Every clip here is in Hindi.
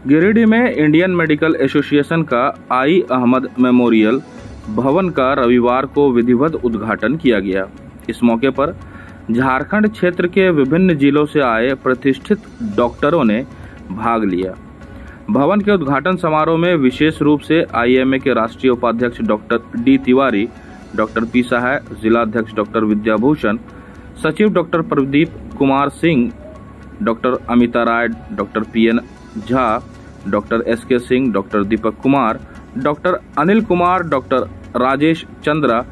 गिरिडीह में इंडियन मेडिकल एसोसिएशन का आई अहमद मेमोरियल भवन का रविवार को विधिवत उद्घाटन किया गया। इस मौके पर झारखंड क्षेत्र के विभिन्न जिलों से आए प्रतिष्ठित डॉक्टरों ने भाग लिया। भवन के उद्घाटन समारोह में विशेष रूप से आईएमए के राष्ट्रीय उपाध्यक्ष doctor D Tiwari, doctor P Sahay, जिलाध्यक्ष डॉक्टर विद्याभूषण, सचिव doctor Pradeep Kumar Singh, doctor Amita Rai, doctor PN Jha, doctor SK Singh, doctor Deepak Kumar, doctor Anil Kumar, doctor Rajesh Chandra,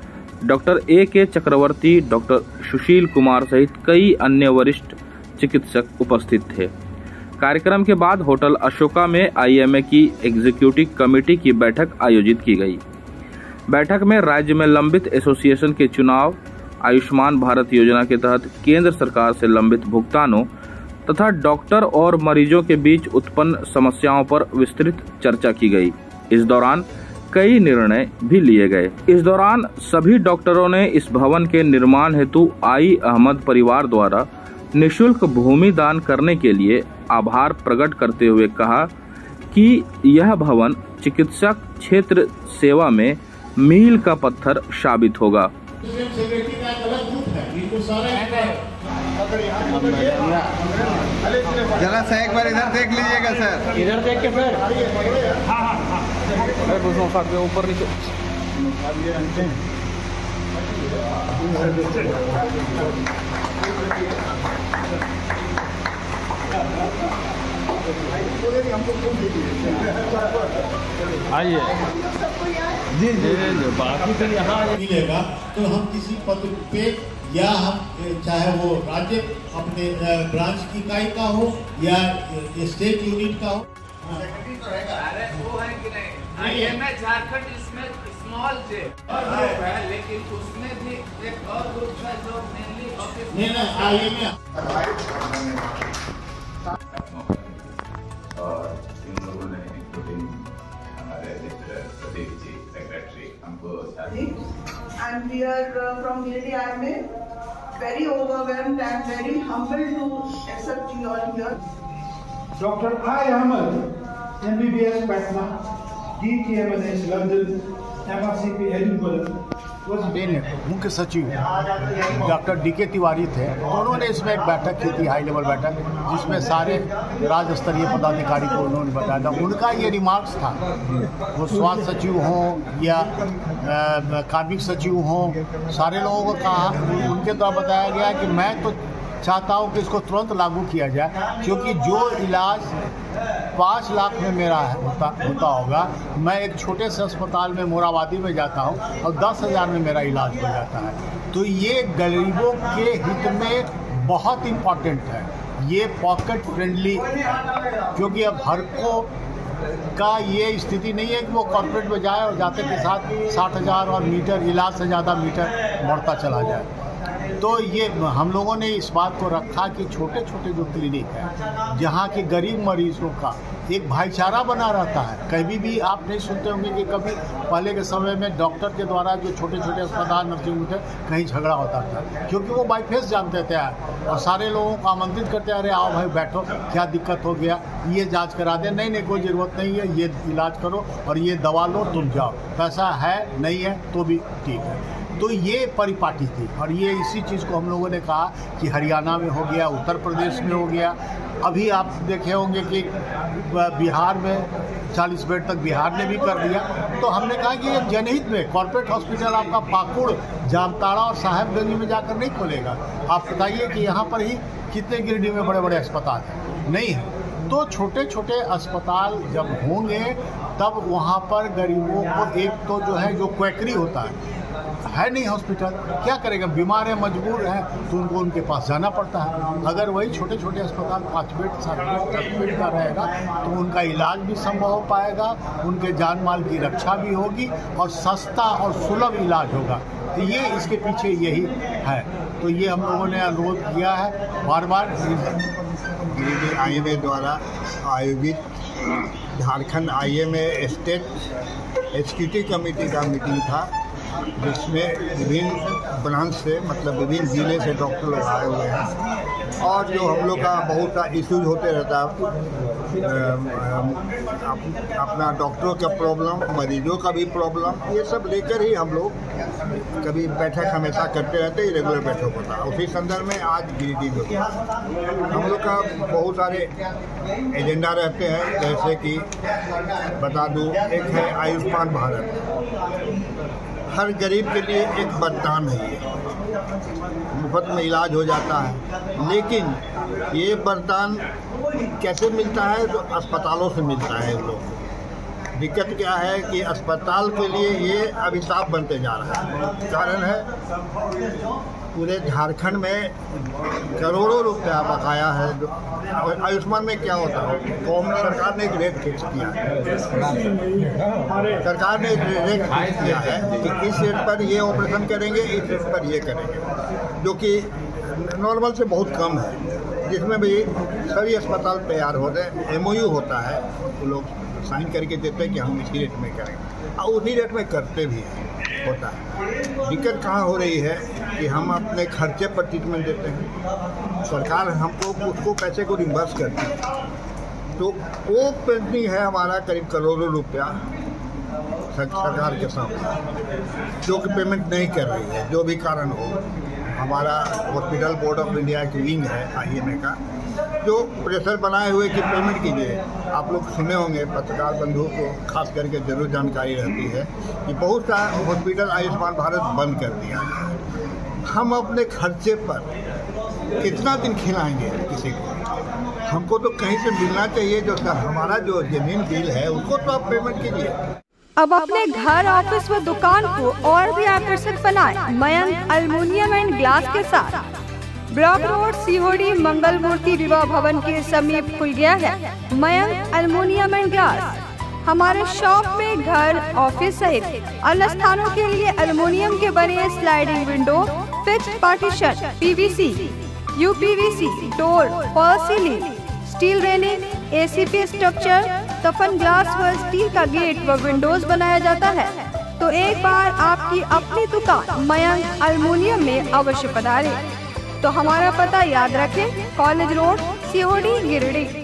doctor AK. Chakraborty, doctor Sushil Kumar सहित कई अन्य वरिष्ठ चिकित्सक उपस्थित थे। कार्यक्रम के बाद होटल अशोका में आईएमए की एग्जीक्यूटिव कमेटी की बैठक आयोजित की गई। बैठक में राज्य में लंबित एसोसिएशन के चुनाव, आयुष्मान भारत योजना के तहत केंद्र सरकार से लंबित भुगतानों तथा डॉक्टर और मरीजों के बीच उत्पन्न समस्याओं पर विस्तृत चर्चा की गई। इस दौरान कई निर्णय भी लिए गए। इस दौरान सभी डॉक्टरों ने इस भवन के निर्माण हेतु आई अहमद परिवार द्वारा निःशुल्क भूमि दान करने के लिए आभार प्रकट करते हुए कहा कि यह भवन चिकित्सक क्षेत्र सेवा में मील का पत्थर साबित होगा। जरा सा एक बार इधर देख लीजिएगा सर, इधर देख के फिर ऊपर नीचे आइए जी बाकी तो यहाँ मिलेगा तो हम किसी पद पे या हम चाहे वो राज्य अपने ब्रांच की इकाई का हो या स्टेट यूनिट का हो। अरे वो है कि नहीं, आईएमए झारखंड इसमें स्मॉल थे है, लेकिन उसमें भी एक और ग्रुप है जो मेनली ऑफिस नहीं आईएमए और इन लोगों ने इंक्लूडिंग हमारे प्रदीप जी सेक्रेटरी हमको and we are from Giridih IMA very overwhelmed and very humbled to accept you all here. Dr. I. Ahmad, MBBS Patna, DTMNS London, MRCP Edinburgh. मुख्य सचिव डॉक्टर डी.के. तिवारी थे। उन्होंने इसमें एक बैठक की थी, हाई लेवल बैठक, जिसमें सारे राज्य स्तरीय पदाधिकारी को उन्होंने बताया था। उनका ये रिमार्क्स था, वो स्वास्थ्य सचिव हों या कार्मिक सचिव हों, सारे लोगों को कहा, उनके द्वारा बताया गया कि मैं तो चाहता हूँ कि इसको तुरंत लागू किया जाए, क्योंकि जो इलाज 5 लाख में मेरा होता होगा, मैं एक छोटे से अस्पताल में मोराबादी में जाता हूँ और 10,000 में मेरा इलाज हो जाता है। तो ये गरीबों के हित में बहुत इम्पॉर्टेंट है, ये पॉकेट फ्रेंडली, क्योंकि अब हर को का ये स्थिति नहीं है कि वो कॉर्पोरेट में जाए और जाते के साथ 60,000 और मीटर इलाज से ज़्यादा मीटर बढ़ता चला जाए। तो ये हम लोगों ने इस बात को रखा कि छोटे छोटे जो क्लिनिक है, जहाँ के गरीब मरीजों का एक भाईचारा बना रहता है। कभी भी आप नहीं सुनते होंगे कि कभी पहले के समय में डॉक्टर के द्वारा जो छोटे छोटे अस्पताल नर्सिंग होम थे, कहीं झगड़ा होता था, क्योंकि वो बाई फेस जानते थे और सारे लोगों को आमंत्रित करते, अरे आओ भाई बैठो, क्या दिक्कत हो गया, ये जांच करा दे, नहीं कोई ज़रूरत नहीं है, ये इलाज करो और ये दवा लो, तुम जाओ, पैसा है नहीं है तो भी ठीक है। तो ये परिपाटी थी और ये इसी चीज़ को हम लोगों ने कहा कि हरियाणा में हो गया, उत्तर प्रदेश में हो गया, अभी आप देखे होंगे कि बिहार में 40 बेड तक बिहार ने भी कर दिया। तो हमने कहा कि ये जनहित में कॉर्पोरेट हॉस्पिटल आपका पाकुड़, जामताड़ा और साहेबगंज में जाकर नहीं खोलेगा। आप बताइए कि यहाँ पर ही कितने गिरिडीह में बड़े बड़े अस्पताल हैं, नहीं है। तो छोटे छोटे अस्पताल जब होंगे तब वहाँ पर गरीबों को एक तो जो है, जो क्वैकरी होता है नहीं हॉस्पिटल, क्या करेगा, बीमार है, मजबूर है, तो उनको उनके पास जाना पड़ता है। अगर वही छोटे छोटे अस्पताल 5 बेड 7 बेड 10 बेड का रहेगा तो उनका इलाज भी संभव हो पाएगा, उनके जान माल की रक्षा भी होगी और सस्ता और सुलभ इलाज होगा। तो ये इसके पीछे यही है। तो ये हम लोगों ने अनुरोध किया है बार बार। गिरिडीह आईएमए द्वारा आयोजित Jharkhand IMA state executive committee का मीटिंग था, जिसमें विभिन्न ब्रांच से मतलब विभिन्न जिले से डॉक्टर लोग आए हुए हैं और जो हम लोग का बहुत सा इश्यूज होते रहता है, अपना डॉक्टरों का प्रॉब्लम, मरीजों का भी प्रॉब्लम, ये सब लेकर ही हम लोग कभी बैठक हमेशा करते रहते हैं। रेगुलर बैठक होता है। उसी संदर्भ में आज गिरिडीह होता है। हम लोग का बहुत सारे एजेंडा रहते हैं, जैसे कि बता दूं, एक है आयुष्मान भारत। हर गरीब के लिए एक वरदान है, ये मुफ्त में इलाज हो जाता है। लेकिन ये वरदान कैसे मिलता है? तो अस्पतालों से मिलता है। लोग दिक्कत क्या है कि अस्पताल के लिए ये अभिशाप बनते जा रहा है। कारण है पूरे झारखंड में करोड़ों रुपया बकाया है। आयुष्मान में क्या होता है, कौन सरकार ने एक रेट फिक्स किया है। सरकार ने एक रेट फिक्स किया है कि इस रेट पर ये ऑपरेशन करेंगे, इस रेट पर ये करेंगे, जो कि नॉर्मल से बहुत कम है, जिसमें भी सभी अस्पताल तैयार होते हैं। MOU होता है, वो लोग साइन करके देते हैं कि हम इसी रेट में करेंगे और उसी रेट में करते भी होता है। दिक्कत कहाँ हो रही है कि हम अपने खर्चे पर ट्रीटमेंट देते हैं, सरकार हमको उसको पैसे को रिम्बर्स करती है। तो वो पेंडिंग है हमारा करीब करोड़ों रुपया सरकार के सामने, जो कि पेमेंट नहीं कर रही है, जो भी कारण हो। हमारा हॉस्पिटल बोर्ड ऑफ इंडिया की विंग है IMA का, जो प्रेशर बनाए हुए कि पेमेंट कीजिए। आप लोग सुने होंगे, पत्रकार बंधुओं को खास करके जरूर जानकारी रहती है कि बहुत सा हॉस्पिटल आयुष्मान भारत बंद कर दिया है। हम अपने खर्चे पर कितना दिन खिलाएंगे किसी को? हमको तो कहीं से मिलना चाहिए। जो हमारा जो जमीन बिल है उसको तो आप पेमेंट कीजिए। अब अपने घर, ऑफिस व दुकान को और भी आकर्षक बनाएं मयंक एल्युमिनियम एंड ग्लास के साथ। ब्लॉक रोड COD मंगल मूर्ति विवाह भवन के समीप खुल गया है मयंक एल्युमिनियम एंड ग्लास। हमारे शॉप में घर, ऑफिस सहित अन्य स्थानों के लिए एल्युमिनियम के बने sliding window, fixed partition, PVC, UPVC, door, fall ceiling, steel railing, ACP structure, तफन ग्लास व स्टील का गेट व विंडोज बनाया जाता है। तो एक बार आपकी अपनी दुकान मयंक एल्युमिनियम में अवश्य पधारें। तो हमारा पता याद रखें, कॉलेज रोड, COD, गिरिडीह।